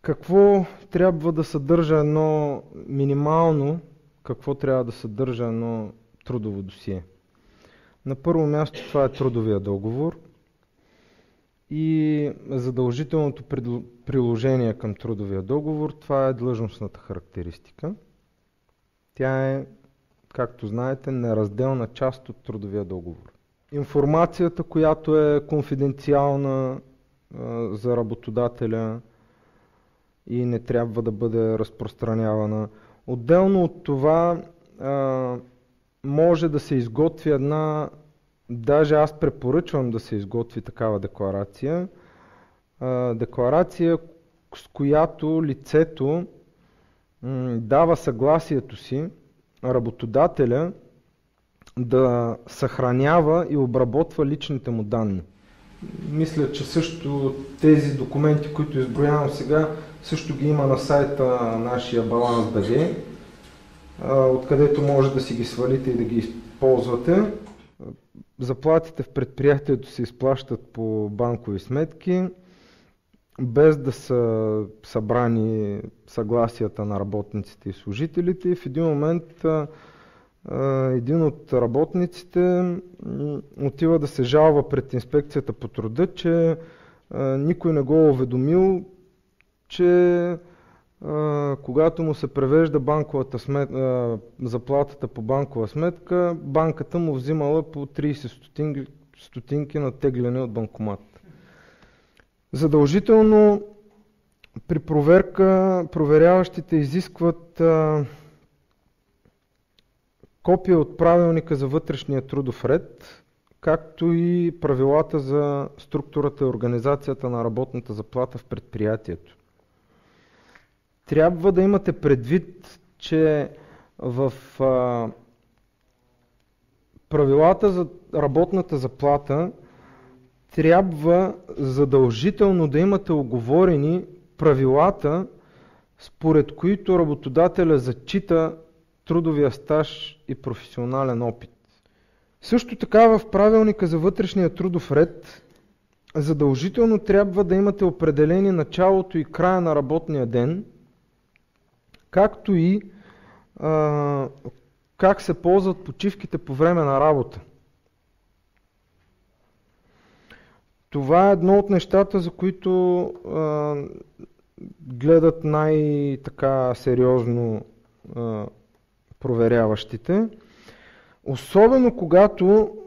Какво трябва да съдържа едно минимално, какво трябва да съдържа едно трудово досие? На първо място това е трудовия договор и задължителното приложение към трудовия договор, това е длъжностната характеристика. Тя е, както знаете, неразделна част от трудовия договор. Информацията, която е конфиденциална за работодателя и не трябва да бъде разпространявана. Отделно от това може да се изготви една, даже аз препоръчвам да се изготви такава декларация, декларация, с която лицето дава съгласието си работодателя да съхранява и обработва личните му данни. Мисля, че също тези документи, които изброявам сега, също ги има на сайта на нашия Баланс.bg, откъдето може да си ги свалите и да ги използвате. Заплатите в предприятието се изплащат по банкови сметки, без да са събрани съгласията на работниците и служителите. И в един момент един от работниците отива да се жалва пред инспекцията по труда, че никой не го е уведомил, че когато му се превежда заплатата по банкова сметка, банката му взимала по 30 стотинки на тегляне от банкомат. Задължително при проверка проверяващите изискват копия от правилника за вътрешния трудов ред, както и правилата за структурата и организацията на работната заплата в предприятието. Трябва да имате предвид, че в правилата за работната заплата трябва задължително да имате оговорени правилата, според които работодателя зачита трудовия стаж и професионален опит. Също така в правилника за вътрешния трудов ред задължително трябва да имате определени началото и края на работния ден, както и как се ползват почивките по време на работа. Това е едно от нещата, за които гледат най-така сериозно проверяващите. Особено когато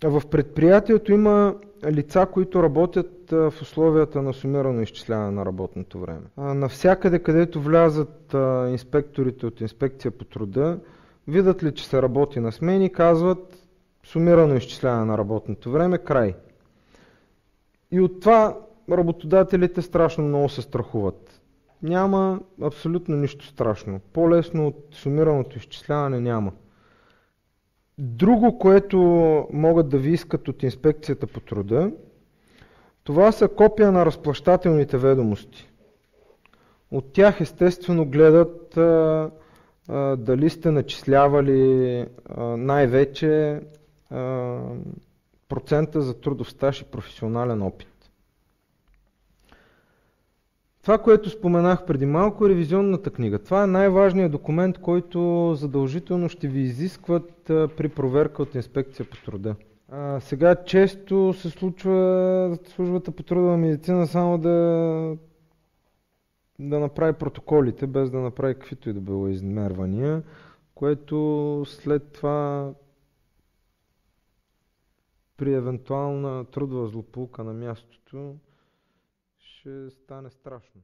в предприятието има лица, които работят в условията на сумирано изчисляване на работното време. Навсякъде, където влязат инспекторите от инспекция по труда, видят ли, че се работи на смени, казват сумирано изчисляване на работното време, край. И от това работодателите страшно много се страхуват. Няма абсолютно нищо страшно. По-лесно от сумираното изчисляване няма. Друго, което могат да ви искат от инспекцията по труда, това са копия на разплащателните ведомости. От тях естествено гледат дали сте начислявали най-вече процента за трудов стаж и професионален опит. Това, което споменах преди малко, е ревизионната книга. Това е най-важният документ, който задължително ще ви изискват при проверка от инспекция по труда. Сега често се случва службата по трудова медицина само да направи протоколите, без да направи каквито и да било измервания, което след това при евентуална трудова злополука на мястото ще стане страшно.